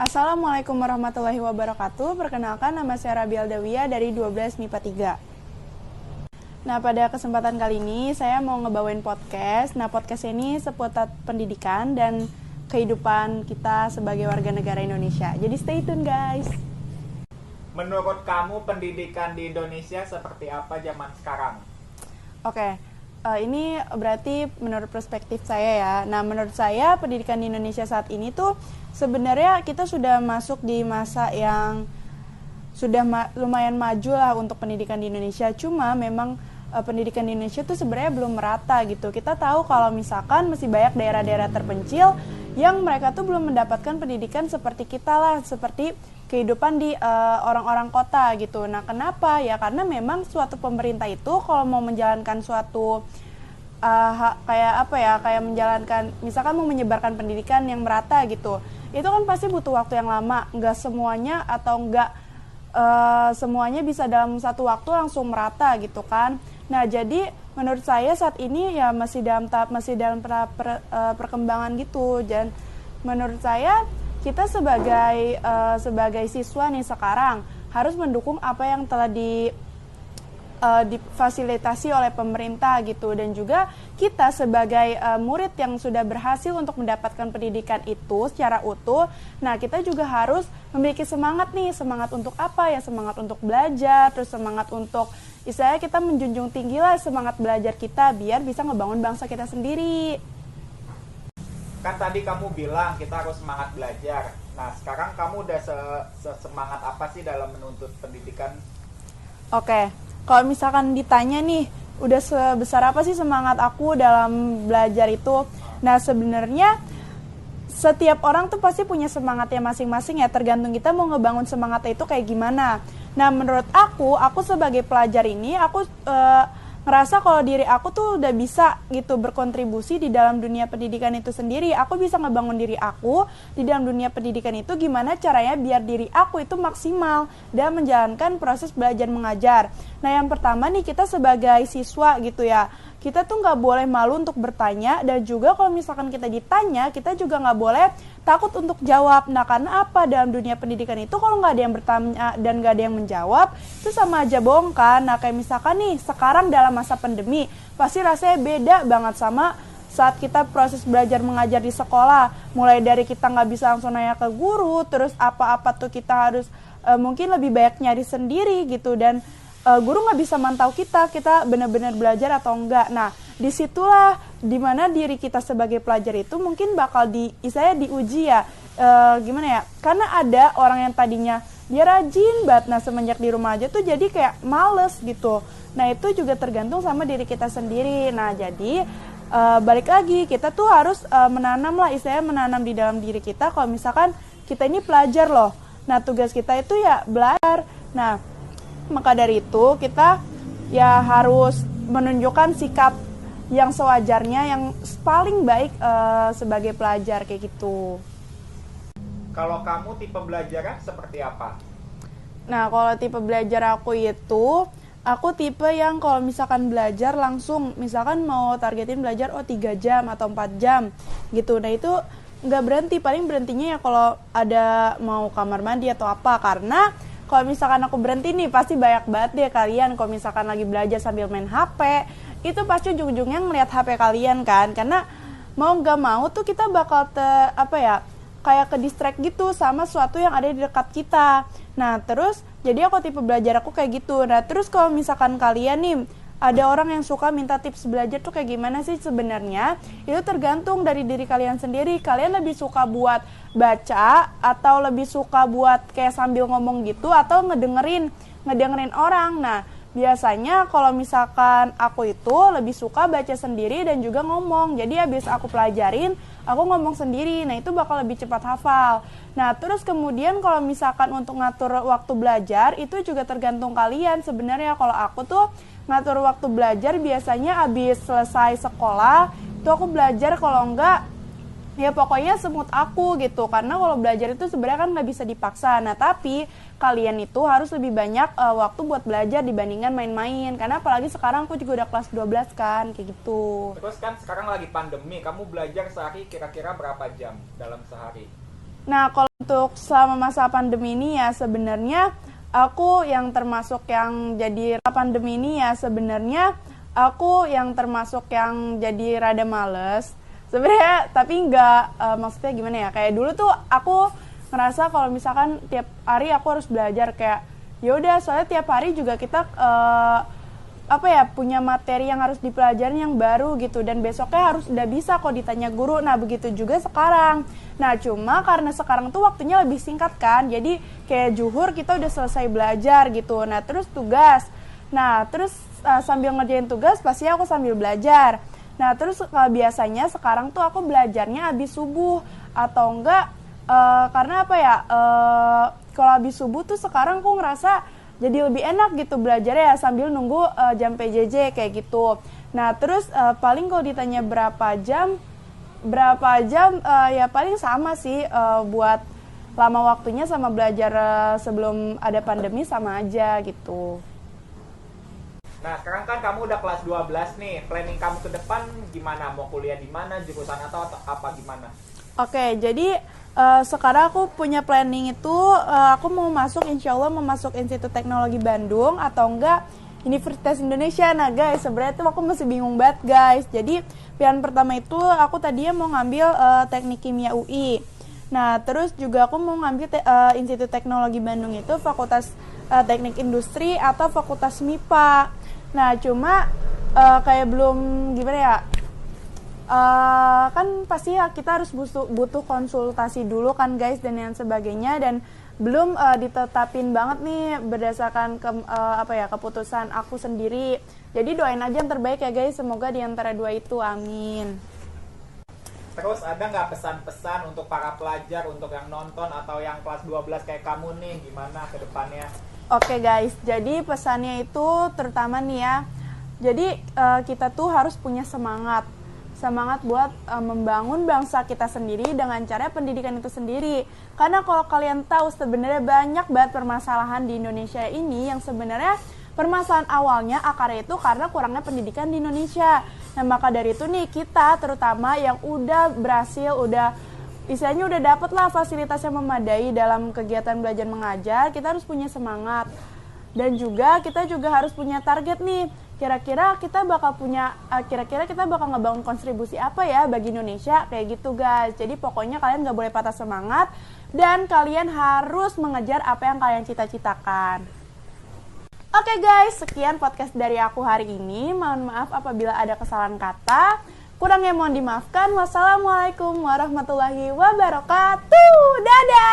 Assalamualaikum warahmatullahi wabarakatuh. Perkenalkan, nama saya Rabi Aldawiyah dari 12 MIPA 3. Nah, pada kesempatan kali ini saya mau ngebawain podcast. Nah, podcast ini seputar pendidikan dan kehidupan kita sebagai warga negara Indonesia. Jadi stay tune, guys. Menurut kamu pendidikan di Indonesia seperti apa zaman sekarang? Oke. Ini berarti menurut perspektif saya ya. Nah, menurut saya pendidikan di Indonesia saat ini tuh sebenarnya kita sudah masuk di masa yang sudah lumayan maju lah untuk pendidikan di Indonesia. Cuma memang pendidikan di Indonesia tuh sebenarnya belum merata gitu. Kita tahu kalau misalkan masih banyak daerah-daerah terpencil yang mereka tuh belum mendapatkan pendidikan seperti kita lah, seperti kehidupan di orang-orang kota gitu. Nah, kenapa? Ya karena memang suatu pemerintah itu kalau mau menjalankan suatu kayak menjalankan, misalkan mau menyebarkan pendidikan yang merata gitu, itu kan pasti butuh waktu yang lama. Nggak semuanya atau nggak semuanya bisa dalam satu waktu langsung merata gitu kan. Nah, jadi menurut saya saat ini ya masih dalam tahap perkembangan gitu. Dan menurut saya kita sebagai siswa nih sekarang harus mendukung apa yang telah difasilitasi oleh pemerintah gitu, dan juga kita sebagai murid yang sudah berhasil untuk mendapatkan pendidikan itu secara utuh. Nah, kita juga harus memiliki semangat nih, semangat untuk apa ya, semangat untuk belajar, terus semangat untuk istilahnya kita menjunjung tinggi lah semangat belajar kita biar bisa ngebangun bangsa kita sendiri. Kan tadi kamu bilang kita harus semangat belajar. Nah, sekarang kamu udah semangat apa sih dalam menuntut pendidikan? Oke, kalau misalkan ditanya nih, udah sebesar apa sih semangat aku dalam belajar itu? Nah, sebenarnya setiap orang tuh pasti punya semangatnya masing-masing ya, tergantung kita mau ngebangun semangatnya itu kayak gimana. Nah, menurut aku sebagai pelajar ini, aku ngerasa kalau diri aku tuh udah bisa gitu berkontribusi di dalam dunia pendidikan itu sendiri. Aku bisa ngebangun diri aku di dalam dunia pendidikan itu gimana caranya biar diri aku itu maksimal dan menjalankan proses belajar mengajar. Nah, yang pertama nih, kita sebagai siswa gitu ya, kita tuh nggak boleh malu untuk bertanya, dan juga kalau misalkan kita ditanya, kita juga nggak boleh takut untuk jawab. Nah, karena apa? Dalam dunia pendidikan itu kalau nggak ada yang bertanya dan nggak ada yang menjawab, itu sama aja bohong kan. Nah, kayak misalkan nih, sekarang dalam masa pandemi, pasti rasanya beda banget sama saat kita proses belajar mengajar di sekolah. Mulai dari kita nggak bisa langsung nanya ke guru, terus apa-apa tuh kita harus mungkin lebih banyak nyari sendiri gitu, dan guru nggak bisa mantau kita benar-benar belajar atau enggak. Nah, disitulah dimana diri kita sebagai pelajar itu mungkin bakal diuji ya, gimana ya, karena ada orang yang tadinya dia rajin banget, nah semenjak di rumah aja tuh jadi kayak males gitu. Nah, itu juga tergantung sama diri kita sendiri. Nah, jadi balik lagi, kita tuh harus menanam lah, menanam di dalam diri kita kalau misalkan kita ini pelajar loh. Nah, tugas kita itu ya belajar. Nah, maka dari itu kita ya harus menunjukkan sikap yang sewajarnya, yang paling baik sebagai pelajar kayak gitu. Kalau kamu tipe belajarnya seperti apa? Nah, kalau tipe belajar aku tipe yang kalau misalkan belajar langsung, misalkan mau targetin belajar 3 jam atau 4 jam gitu. Nah, itu nggak berhenti, paling berhentinya ya kalau ada mau kamar mandi atau apa. Karena kalau misalkan aku berhenti nih, pasti banyak banget deh kalian kalau misalkan lagi belajar sambil main HP, itu pasti ujung-ujungnya ngeliat HP kalian kan. Karena mau nggak mau tuh kita bakal kayak ke distract gitu sama sesuatu yang ada di dekat kita. Nah, terus jadi aku tipe belajar aku kayak gitu. Nah, terus kalau misalkan kalian nih, ada orang yang suka minta tips belajar tuh kayak gimana sih sebenarnya? Itu tergantung dari diri kalian sendiri. Kalian lebih suka buat baca atau lebih suka buat kayak sambil ngomong gitu, atau ngedengerin orang. Nah, biasanya kalau misalkan aku itu lebih suka baca sendiri dan juga ngomong. Jadi habis aku pelajarin, aku ngomong sendiri. Nah, itu bakal lebih cepat hafal. Nah, terus kemudian kalau misalkan untuk ngatur waktu belajar, itu juga tergantung kalian sebenarnya. Kalau aku tuh ngatur waktu belajar biasanya habis selesai sekolah, itu aku belajar, kalau enggak ya pokoknya semut aku gitu. Karena kalau belajar itu sebenarnya kan nggak bisa dipaksa. Nah, tapi kalian itu harus lebih banyak waktu buat belajar dibandingkan main-main. Karena apalagi sekarang aku juga udah kelas 12 kan, kayak gitu. Terus kan sekarang lagi pandemi, kamu belajar sehari kira-kira berapa jam dalam sehari? Nah, kalau untuk selama masa pandemi ini ya sebenarnya aku yang termasuk yang jadi rada males sebenarnya, tapi nggak maksudnya gimana ya, kayak dulu tuh aku ngerasa kalau misalkan tiap hari aku harus belajar, kayak yaudah soalnya tiap hari juga kita punya materi yang harus dipelajarin yang baru gitu, dan besoknya harus udah bisa kok ditanya guru. Nah begitu juga sekarang. Nah cuma karena sekarang tuh waktunya lebih singkat kan, jadi kayak zuhur kita udah selesai belajar gitu. Nah terus tugas, sambil ngerjain tugas pasti aku sambil belajar. Nah terus biasanya sekarang tuh aku belajarnya habis subuh atau enggak karena kalau habis subuh tuh sekarang aku ngerasa jadi lebih enak gitu belajarnya ya sambil nunggu jam PJJ kayak gitu. Nah terus paling kalau ditanya berapa jam ya paling sama sih, buat lama waktunya sama belajar sebelum ada pandemi sama aja gitu. Nah sekarang kan kamu udah kelas 12 nih, planning kamu ke depan gimana? Mau kuliah di mana, jurusan atau apa gimana? Oke, jadi sekarang aku punya planning itu, aku mau masuk, insya Allah mau masuk Institut Teknologi Bandung atau enggak Universitas Indonesia. Nah guys, sebenarnya tuh aku masih bingung banget guys. Jadi pilihan pertama itu aku tadinya mau ngambil Teknik Kimia UI. Nah terus juga aku mau ngambil Institut Teknologi Bandung itu Fakultas Teknik Industri atau Fakultas MIPA. Nah cuma kayak belum gimana ya, kan pasti ya kita harus butuh konsultasi dulu kan guys dan yang sebagainya, dan belum ditetapin banget nih berdasarkan keputusan aku sendiri. Jadi doain aja yang terbaik ya guys, semoga di antara dua itu, amin. Terus ada nggak pesan-pesan untuk para pelajar, untuk yang nonton atau yang kelas 12 kayak kamu nih, gimana ke depannya? Oke guys, jadi pesannya itu terutama nih ya, jadi kita tuh harus punya semangat buat membangun bangsa kita sendiri dengan cara pendidikan itu sendiri. Karena kalau kalian tahu sebenarnya banyak banget permasalahan di Indonesia ini yang sebenarnya permasalahan awalnya akarnya itu karena kurangnya pendidikan di Indonesia. Nah maka dari itu nih kita terutama yang udah berhasil, istilahnya udah dapet lah fasilitas yang memadai dalam kegiatan belajar mengajar, kita harus punya semangat. Dan juga kita juga harus punya target nih. Kira-kira kita bakal ngebangun kontribusi apa ya bagi Indonesia, kayak gitu guys. Jadi pokoknya kalian gak boleh patah semangat dan kalian harus mengejar apa yang kalian cita-citakan. Oke guys, sekian podcast dari aku hari ini. Mohon maaf apabila ada kesalahan kata. Kurangnya mohon dimaafkan. Wassalamualaikum warahmatullahi wabarakatuh. Dadah.